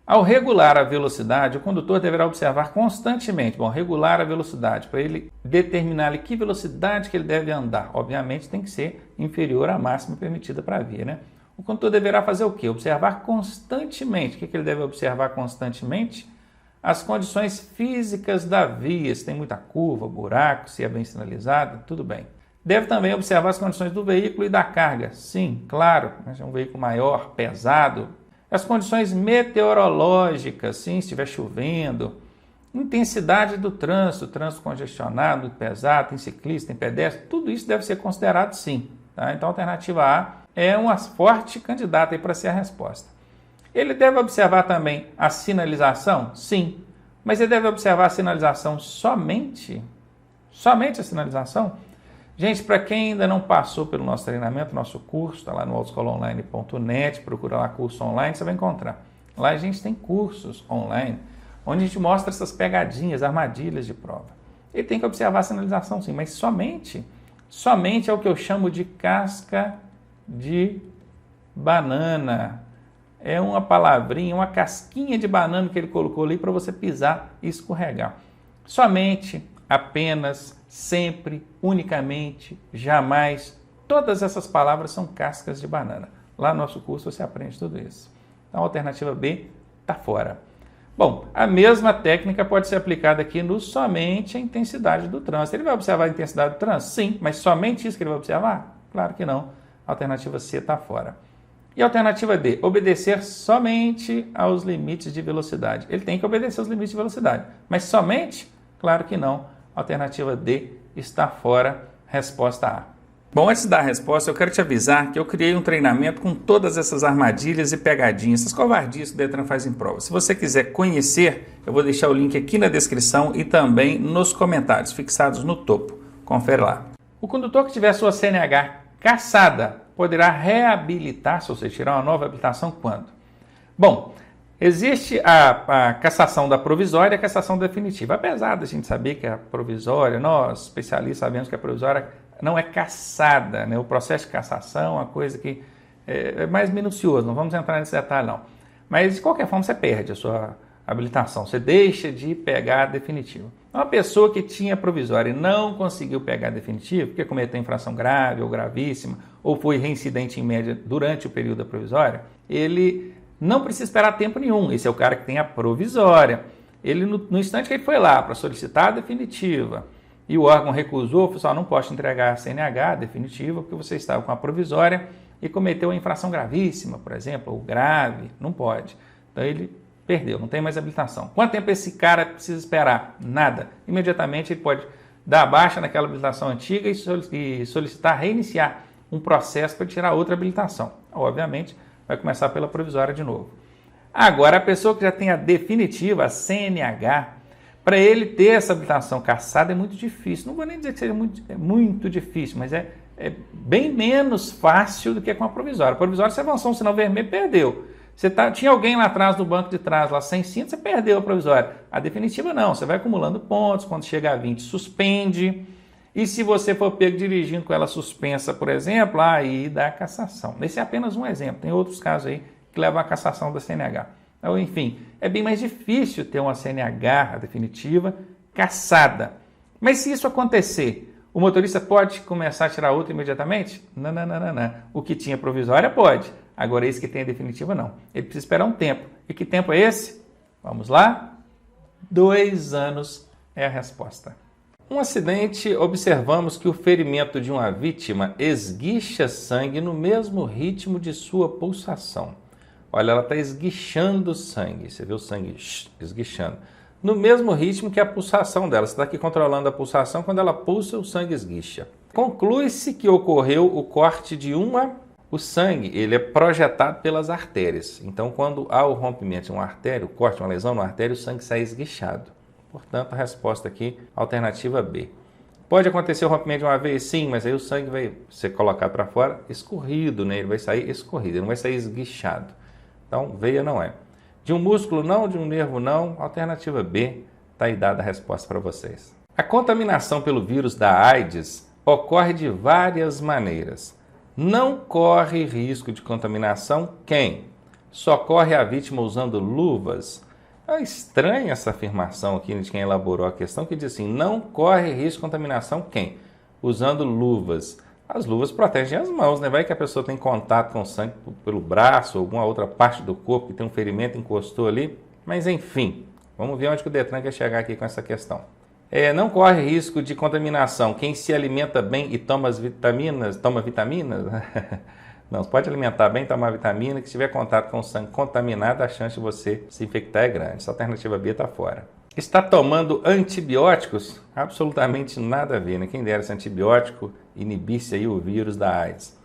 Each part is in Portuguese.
Ao regular a velocidade, o condutor deverá observar constantemente, regular a velocidade, para ele determinar que velocidade que ele deve andar. Obviamente tem que ser inferior à máxima permitida para a via, né? O condutor deverá fazer o quê? Observar constantemente. O que ele deve observar constantemente? As condições físicas da via, se tem muita curva, buraco, se é bem sinalizado, tudo bem. Deve também observar as condições do veículo e da carga. Sim, claro, é um veículo maior, pesado. As condições meteorológicas, sim, se estiver chovendo. Intensidade do trânsito congestionado, pesado, tem ciclista, tem pedestre, tudo isso deve ser considerado sim. Tá? Então a alternativa A é uma forte candidata para ser a resposta. Ele deve observar também a sinalização? Sim. Mas ele deve observar a sinalização somente? Somente a sinalização? Gente, para quem ainda não passou pelo nosso treinamento, nosso curso, está lá no autoescolaonline.net, procura lá curso online, você vai encontrar. Lá a gente tem cursos online, onde a gente mostra essas pegadinhas, armadilhas de prova. Ele tem que observar a sinalização sim, mas somente é o que eu chamo de casca de banana. É uma palavrinha, uma casquinha de banana que ele colocou ali para você pisar e escorregar. Somente, apenas, sempre, unicamente, jamais. Todas essas palavras são cascas de banana. Lá no nosso curso você aprende tudo isso. Então a alternativa B está fora. Bom, a mesma técnica pode ser aplicada aqui no somente a intensidade do trânsito. Ele vai observar a intensidade do trânsito? Sim, mas somente isso que ele vai observar? Claro que não. A alternativa C está fora. E a alternativa D, obedecer somente aos limites de velocidade. Ele tem que obedecer aos limites de velocidade, mas somente? Claro que não. A alternativa D está fora, resposta A. Bom, antes da resposta, eu quero te avisar que eu criei um treinamento com todas essas armadilhas e pegadinhas, essas covardias que o Detran faz em prova. Se você quiser conhecer, eu vou deixar o link aqui na descrição e também nos comentários, fixados no topo. Confere lá. O condutor que tiver sua CNH cassada poderá reabilitar-se, ou seja, tirar uma nova habilitação quando? Bom, existe a cassação da provisória e a cassação definitiva. Apesar da gente saber que a provisória, nós especialistas sabemos que a provisória não é cassada, né? O processo de cassação é uma coisa que é mais minucioso, não vamos entrar nesse detalhe não. Mas de qualquer forma você perde a sua habilitação, você deixa de pegar a definitiva. Uma pessoa que tinha provisória e não conseguiu pegar a definitiva, porque cometeu infração grave ou gravíssima, ou foi reincidente em média durante o período da provisória, ele não precisa esperar tempo nenhum. Esse é o cara que tem a provisória. Ele, no instante que ele foi lá para solicitar a definitiva e o órgão recusou, falou: não posso entregar a CNH definitiva porque você estava com a provisória e cometeu uma infração gravíssima, por exemplo, ou grave, não pode. Então ele perdeu, não tem mais habilitação. Quanto tempo esse cara precisa esperar? Nada. Imediatamente ele pode dar baixa naquela habilitação antiga e solicitar reiniciar um processo para tirar outra habilitação. Obviamente, vai começar pela provisória de novo. Agora, a pessoa que já tem a definitiva, a CNH, para ele ter essa habilitação cassada é muito difícil. Não vou nem dizer que seja muito difícil, mas é bem menos fácil do que com a provisória. A provisória, você avançou um sinal vermelho, perdeu. Tinha alguém lá atrás, no banco de trás, lá sem cinto, você perdeu a provisória. A definitiva não, você vai acumulando pontos, quando chega a 20, suspende. E se você for pego dirigindo com ela suspensa, por exemplo, aí dá a cassação. Esse é apenas um exemplo, tem outros casos aí que levam à cassação da CNH. Então, enfim, é bem mais difícil ter uma CNH, a definitiva, cassada. Mas se isso acontecer, o motorista pode começar a tirar outra imediatamente? Não. O que tinha provisória pode. Agora, esse que tem a definitiva, não. Ele precisa esperar um tempo. E que tempo é esse? Vamos lá? 2 anos é a resposta. Um acidente, observamos que o ferimento de uma vítima esguicha sangue no mesmo ritmo de sua pulsação. Olha, ela está esguichando sangue. Você vê o sangue esguichando. No mesmo ritmo que a pulsação dela. Você está aqui controlando a pulsação, quando ela pulsa, o sangue esguicha. Conclui-se que ocorreu o corte de O sangue, ele é projetado pelas artérias. Então, quando há o rompimento de uma artéria, o corte, uma lesão na artéria, o sangue sai esguichado. Portanto, a resposta aqui, alternativa B. Pode acontecer o rompimento de uma veia? Sim, mas aí o sangue vai ser colocado para fora escorrido, né? Ele vai sair escorrido, ele não vai sair esguichado. Então, veia não é. De um músculo não, de um nervo não, alternativa B, está aí dada a resposta para vocês. A contaminação pelo vírus da AIDS ocorre de várias maneiras. Não corre risco de contaminação quem? socorre a vítima usando luvas. É estranha essa afirmação aqui de quem elaborou a questão, que diz assim, não corre risco de contaminação quem? Usando luvas. As luvas protegem as mãos, né? Vai que a pessoa tem contato com sangue pelo braço, ou alguma outra parte do corpo que tem um ferimento, encostou ali. Mas enfim, vamos ver onde que o Detran quer chegar aqui com essa questão. Não corre risco de contaminação quem se alimenta bem e toma vitaminas? Não, você pode alimentar bem, tomar vitamina, que se tiver contato com o sangue contaminado, a chance de você se infectar é grande. Essa alternativa B está fora. Está tomando antibióticos? Absolutamente nada a ver, né? Quem dera esse antibiótico inibisse aí o vírus da AIDS.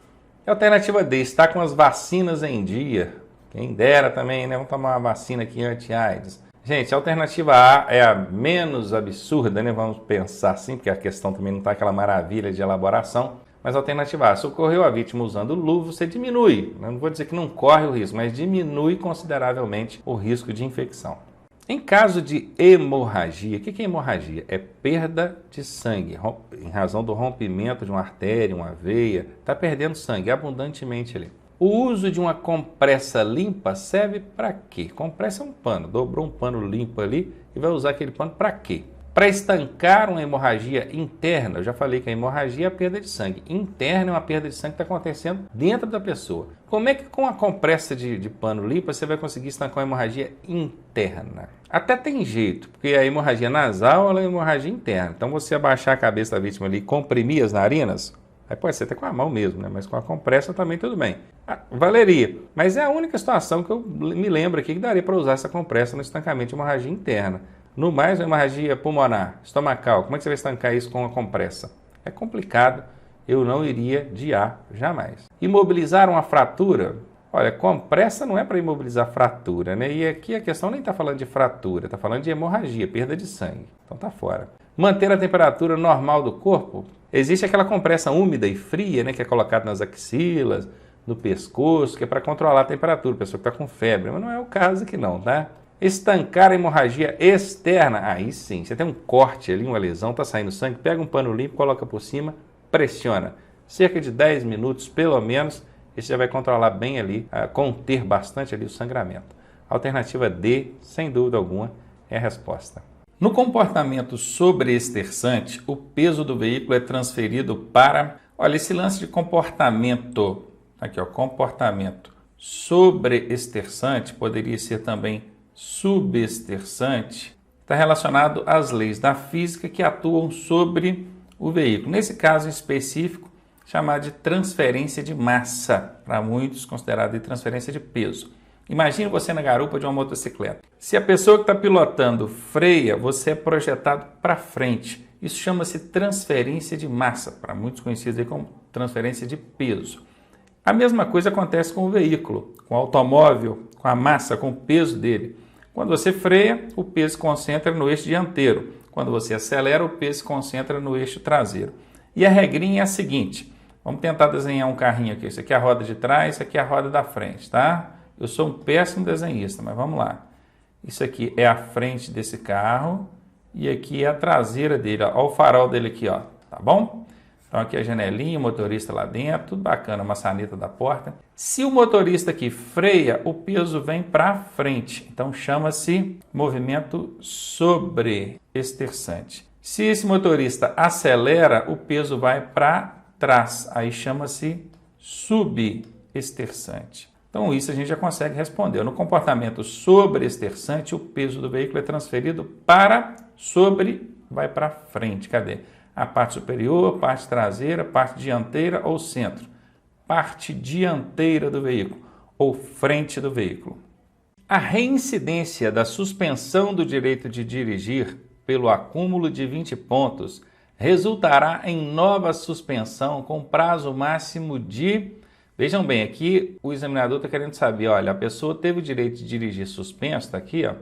Alternativa D, está com as vacinas em dia? Quem dera também, né? Vamos tomar uma vacina aqui anti-AIDS. Gente, a alternativa A é a menos absurda, né? Vamos pensar assim, porque a questão também não está aquela maravilha de elaboração. Mas a alternativa A, socorreu a vítima usando luva, você diminui, não vou dizer que não corre o risco, mas diminui consideravelmente o risco de infecção. Em caso de hemorragia, o que é hemorragia? É perda de sangue, em razão do rompimento de uma artéria, uma veia, está perdendo sangue abundantemente ali. O uso de uma compressa limpa serve para quê? Compressa é um pano, dobrou um pano limpo ali e vai usar aquele pano para quê? Para estancar uma hemorragia interna, eu já falei que a hemorragia é a perda de sangue. Interna é uma perda de sangue que está acontecendo dentro da pessoa. Como é que com a compressa de pano limpa você vai conseguir estancar uma hemorragia interna? Até tem jeito, porque a hemorragia nasal ela é hemorragia interna. Então você abaixar a cabeça da vítima ali e comprimir as narinas, aí pode ser até com a mão mesmo, né? Mas com a compressa também tudo bem. Valeria, mas é a única situação que eu me lembro aqui que daria para usar essa compressa no estancamento de hemorragia interna. No mais, uma hemorragia pulmonar, estomacal, como é que você vai estancar isso com a compressa? É complicado, eu não iria de A, jamais. Imobilizar uma fratura? Olha, compressa não é para imobilizar fratura, né? E aqui a questão nem está falando de fratura, está falando de hemorragia, perda de sangue. Então tá fora. Manter a temperatura normal do corpo? Existe aquela compressa úmida e fria, né? Que é colocada nas axilas, no pescoço, que é para controlar a temperatura, a pessoa que está com febre. Mas não é o caso aqui não, tá? Estancar a hemorragia externa, aí sim, você tem um corte ali, uma lesão, está saindo sangue, pega um pano limpo, coloca por cima, pressiona. Cerca de 10 minutos, pelo menos, isso já vai controlar bem ali, conter bastante ali o sangramento. Alternativa D, sem dúvida alguma, é a resposta. No comportamento sobreestressante, o peso do veículo é transferido para... Olha, esse lance de comportamento, aqui ó, comportamento sobreestressante, poderia ser também subestressante, está relacionado às leis da física que atuam sobre o veículo. Nesse caso específico, chamado de transferência de massa, para muitos considerado de transferência de peso. Imagine você na garupa de uma motocicleta. Se a pessoa que está pilotando freia, você é projetado para frente. Isso chama-se transferência de massa, para muitos conhecidos como transferência de peso. A mesma coisa acontece com o veículo, com o automóvel, com a massa, com o peso dele. Quando você freia, o peso se concentra no eixo dianteiro. Quando você acelera, o peso se concentra no eixo traseiro. E a regrinha é a seguinte, vamos tentar desenhar um carrinho aqui. Isso aqui é a roda de trás, isso aqui é a roda da frente, tá? Eu sou um péssimo desenhista, mas vamos lá. Isso aqui é a frente desse carro e aqui é a traseira dele, ó. Olha o farol dele aqui, ó, tá bom? Então aqui a janelinha, o motorista lá dentro, tudo bacana, a maçaneta da porta. Se o motorista aqui freia, o peso vem para frente. Então chama-se movimento sobreestressante. Se esse motorista acelera, o peso vai para trás. Aí chama-se subestressante. Então isso a gente já consegue responder. No comportamento sobreestressante, o peso do veículo é transferido para sobre, vai para frente. Cadê? A parte superior, parte traseira, parte dianteira ou centro. Parte dianteira do veículo ou frente do veículo. A reincidência da suspensão do direito de dirigir pelo acúmulo de 20 pontos resultará em nova suspensão com prazo máximo de... Vejam bem, aqui o examinador está querendo saber, olha, a pessoa teve o direito de dirigir suspenso, está aqui, ó.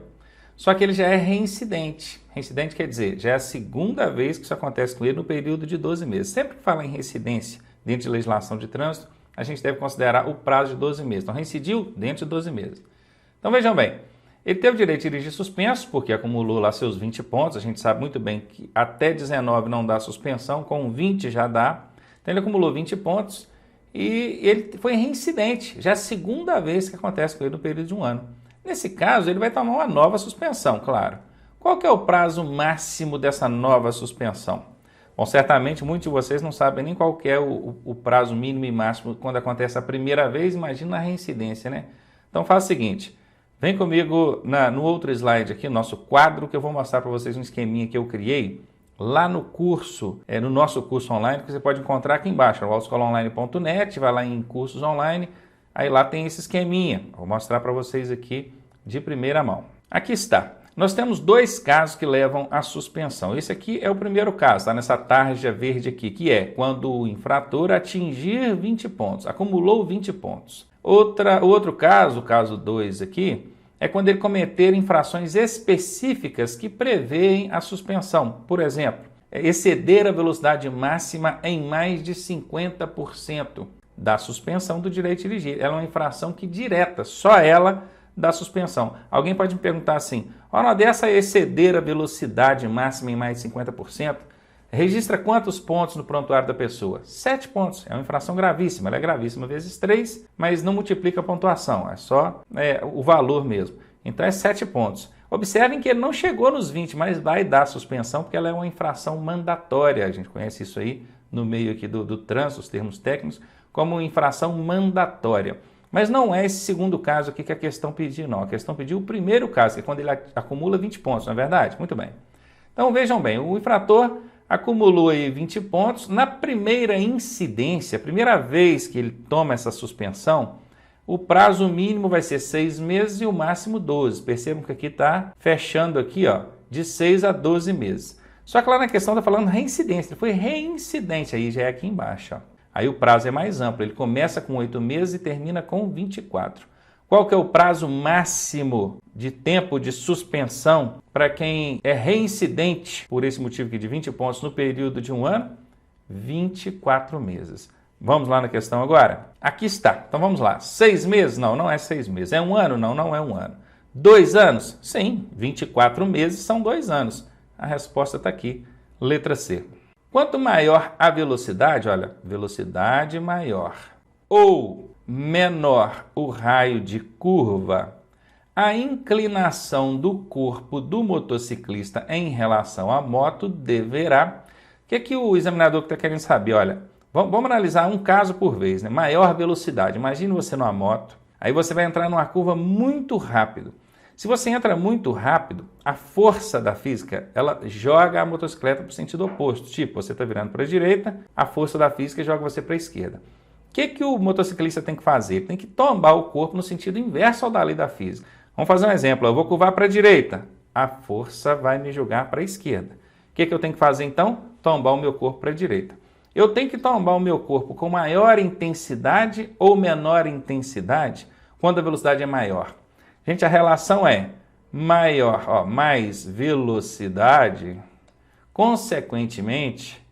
Só que ele já é reincidente. Reincidente quer dizer, já é a segunda vez que isso acontece com ele no período de 12 meses. Sempre que fala em reincidência dentro de legislação de trânsito, a gente deve considerar o prazo de 12 meses. Então, reincidiu dentro de 12 meses. Então, vejam bem, ele teve o direito de dirigir suspenso, porque acumulou lá seus 20 pontos. A gente sabe muito bem que até 19 não dá suspensão, com 20 já dá. Então, ele acumulou 20 pontos e ele foi reincidente, já é a segunda vez que acontece com ele no período de um ano. Nesse caso, ele vai tomar uma nova suspensão, claro. Qual que é o prazo máximo dessa nova suspensão? Bom, certamente muitos de vocês não sabem nem qual que é o prazo mínimo e máximo quando acontece a primeira vez, imagina a reincidência, né? Então faz o seguinte, vem comigo no outro slide aqui, nosso quadro, que eu vou mostrar para vocês um esqueminha que eu criei lá no curso, no nosso curso online, que você pode encontrar aqui embaixo, no autoescolaonline.net, vai lá em cursos online, aí lá tem esse esqueminha, vou mostrar para vocês aqui de primeira mão. Aqui está. Nós temos dois casos que levam à suspensão. Esse aqui é o primeiro caso, está nessa tarja verde aqui, que é quando o infrator atingir 20 pontos, acumulou 20 pontos. O outro caso, o caso 2 aqui, é quando ele cometer infrações específicas que prevêem a suspensão. Por exemplo, exceder a velocidade máxima em mais de 50% da suspensão do direito de dirigir. Ela é uma infração que direta, só ela da suspensão. Alguém pode me perguntar assim, dessa exceder a velocidade máxima em mais de 50%, registra quantos pontos no prontuário da pessoa? 7 pontos. É uma infração gravíssima. Ela é gravíssima vezes 3, mas não multiplica a pontuação. É só o valor mesmo. Então é 7 pontos. Observem que ele não chegou nos 20, mas vai dar suspensão porque ela é uma infração mandatória. A gente conhece isso aí no meio aqui do trânsito, os termos técnicos, como infração mandatória. Mas não é esse segundo caso aqui que a questão pediu, não. A questão pediu o primeiro caso, que é quando ele acumula 20 pontos, não é verdade? Muito bem. Então vejam bem, o infrator acumulou aí 20 pontos. Na primeira incidência, a primeira vez que ele toma essa suspensão, o prazo mínimo vai ser 6 meses e o máximo 12. Percebam que aqui está fechando aqui, de 6 a 12 meses. Só que lá na questão está falando reincidência. Ele foi reincidente, aí já é aqui embaixo, Aí o prazo é mais amplo, ele começa com 8 meses e termina com 24. Qual que é o prazo máximo de tempo de suspensão para quem é reincidente por esse motivo aqui de 20 pontos no período de um ano? 24 meses. Vamos lá na questão agora? Aqui está. Então vamos lá. 6 meses? Não, não é 6 meses. É um ano? Não, não é um ano. 2 anos? Sim, 24 meses são 2 anos. A resposta está aqui, letra C. Quanto maior a velocidade, olha, velocidade maior ou menor o raio de curva, a inclinação do corpo do motociclista em relação à moto deverá... O que é que o examinador está querendo saber? Olha, vamos analisar um caso por vez, né? Maior velocidade. Imagine você numa moto, aí você vai entrar numa curva muito rápido. Se você entra muito rápido, a força da física, ela joga a motocicleta para o sentido oposto. Tipo, você está virando para a direita, a força da física joga você para a esquerda. O que o motociclista tem que fazer? Ele tem que tombar o corpo no sentido inverso ao da lei da física. Vamos fazer um exemplo. Eu vou curvar para a direita. A força vai me jogar para a esquerda. O que eu tenho que fazer então? Tombar o meu corpo para a direita. Eu tenho que tombar o meu corpo com maior intensidade ou menor intensidade quando a velocidade é maior. Gente, a relação é maior, mais velocidade, consequentemente,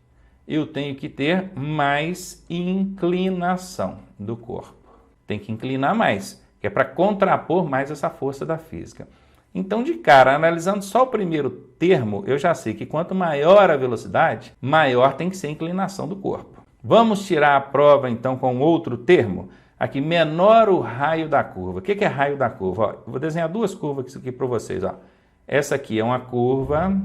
eu tenho que ter mais inclinação do corpo. Tem que inclinar mais, que é para contrapor mais essa força da física. Então, de cara, analisando só o primeiro termo, eu já sei que quanto maior a velocidade, maior tem que ser a inclinação do corpo. Vamos tirar a prova, então, com outro termo? Aqui, menor o raio da curva. O que é raio da curva? Eu vou desenhar duas curvas aqui para vocês. Essa aqui é uma curva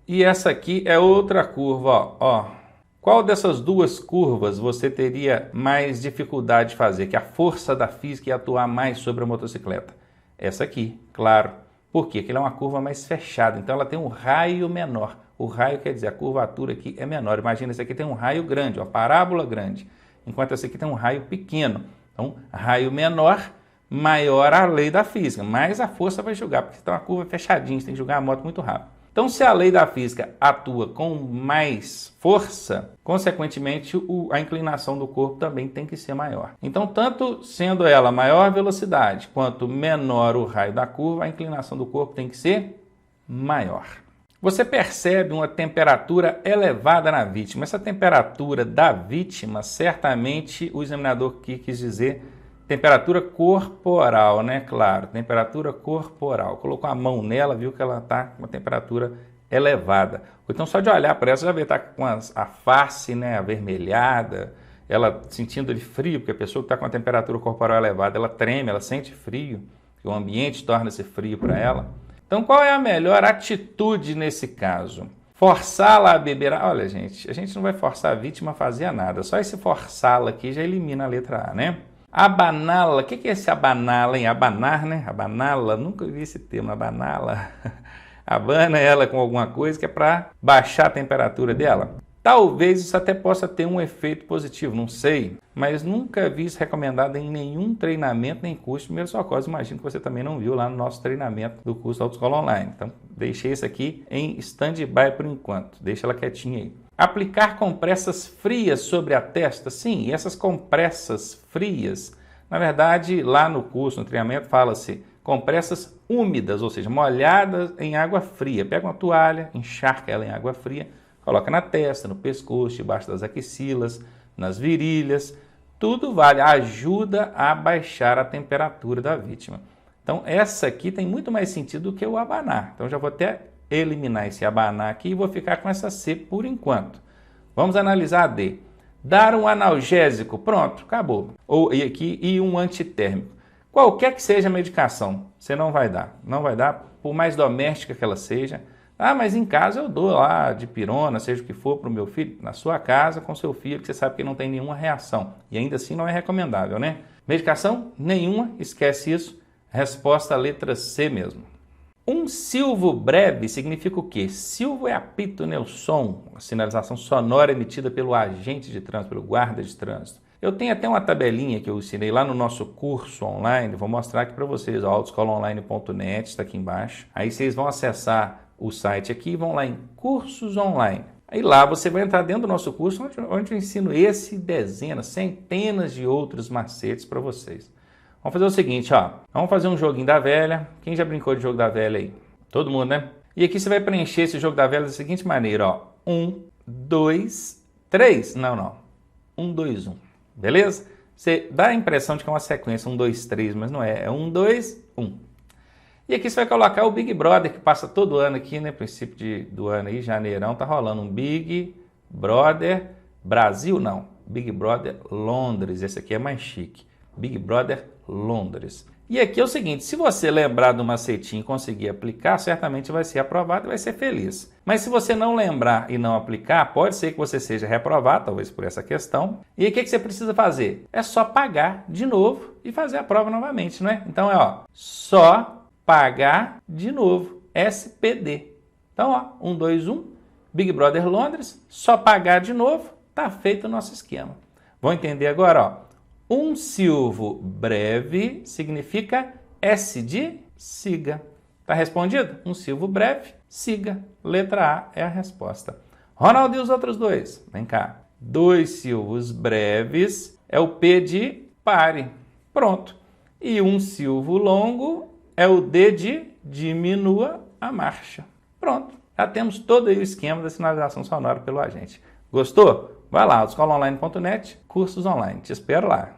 e essa aqui é outra curva. Qual dessas duas curvas você teria mais dificuldade de fazer? Que a força da física ia atuar mais sobre a motocicleta? Essa aqui, claro. Por quê? Porque ela é uma curva mais fechada, então ela tem um raio menor. O raio quer dizer a curvatura aqui é menor. Imagina, esse aqui tem um raio grande, uma parábola grande, enquanto esse aqui tem um raio pequeno. Então, raio menor, maior a lei da física, mais a força vai jogar, porque está uma curva fechadinha, você tem que jogar a moto muito rápido. Então, se a lei da física atua com mais força, consequentemente, a inclinação do corpo também tem que ser maior. Então, tanto sendo ela maior velocidade, quanto menor o raio da curva, a inclinação do corpo tem que ser maior. Você percebe uma temperatura elevada na vítima. Essa temperatura da vítima, certamente o examinador aqui quis dizer temperatura corporal, né? Claro, temperatura corporal. Colocou a mão nela, viu que ela está com uma temperatura elevada. Ou então só de olhar para ela, você já vê que está com a face, né, avermelhada. ela sentindo ele frio, porque a pessoa que está com a temperatura corporal elevada, ela treme, ela sente frio, que o ambiente torna-se frio para ela. Então, qual é a melhor atitude nesse caso? Forçá-la a beber... Olha, gente, a gente não vai forçar a vítima a fazer nada, só esse forçá-la aqui já elimina a letra A, né? Abaná-la, o que é esse abaná-la, hein? Abanar, né? Abaná-la, nunca vi esse termo, abaná-la. Abana ela com alguma coisa que é para baixar a temperatura dela. Talvez isso até possa ter um efeito positivo, não sei, mas nunca vi isso recomendado em nenhum treinamento nem curso de primeiros socorros. Imagino que você também não viu lá no nosso treinamento do curso da Autoescola Online. Então, deixei isso aqui em stand-by por enquanto, deixa ela quietinha aí. Aplicar compressas frias sobre a testa, sim, e essas compressas frias, na verdade, lá no curso, no treinamento, fala-se compressas úmidas, ou seja, molhadas em água fria. Pega uma toalha, encharca ela em água fria, coloca na testa, no pescoço, debaixo das axilas, nas virilhas, tudo vale, ajuda a baixar a temperatura da vítima. Então, essa aqui tem muito mais sentido do que o abanar. Então, já vou até eliminar esse abanar aqui e vou ficar com essa C por enquanto. Vamos analisar a D. Dar um analgésico, pronto, acabou. E um antitérmico. Qualquer que seja a medicação, você não vai dar. Não vai dar, por mais doméstica que ela seja. Ah, mas em casa eu dou lá dipirona, seja o que for, para o meu filho. Na sua casa, com seu filho, que você sabe que não tem nenhuma reação. E ainda assim não é recomendável, né? Medicação? Nenhuma, esquece isso. Resposta letra C mesmo. Um silvo breve significa o quê? Silvo é apito, né? O som, a sinalização sonora emitida pelo agente de trânsito, pelo guarda de trânsito. Eu tenho até uma tabelinha que eu ensinei lá no nosso curso online, vou mostrar aqui para vocês, autoescolaonline.net, está aqui embaixo. Aí vocês vão acessar o site aqui e vão lá em cursos online. Aí lá você vai entrar dentro do nosso curso, onde eu ensino esse dezenas, centenas de outros macetes para vocês. Vamos fazer o seguinte, ó. Vamos fazer um joguinho da velha. Quem já brincou de jogo da velha aí? Todo mundo, né? E aqui você vai preencher esse jogo da velha da seguinte maneira, ó. 1, 2, 3. Não. 1, 2, 1. Beleza? Você dá a impressão de que é uma sequência 1, 2, 3, mas não é. É 1, 2, 1. E aqui você vai colocar o Big Brother, que passa todo ano aqui, né? Princípio do ano aí, janeirão, tá rolando um Big Brother Brasil, não. Big Brother Londres. Esse aqui é mais chique. Big Brother Londres. E aqui é o seguinte, se você lembrar do macetinho e conseguir aplicar, certamente vai ser aprovado e vai ser feliz. Mas se você não lembrar e não aplicar, pode ser que você seja reprovado, talvez por essa questão. E aí o que você precisa fazer? É só pagar de novo e fazer a prova novamente, não é? Então só pagar de novo, SPD. Então 1, 2, 1, Big Brother Londres, só pagar de novo, tá feito o nosso esquema. Vão entender agora, Um silvo breve significa S de siga. Tá respondido? Um silvo breve, siga. Letra A é a resposta. Ronaldo, e os outros dois? Vem cá. 2 silvos breves é o P de pare. Pronto. E um silvo longo é o D de diminua a marcha. Pronto. Já temos todo aí o esquema da sinalização sonora pelo agente. Gostou? Vai lá, autoescolaonline.net, cursos online. Te espero lá.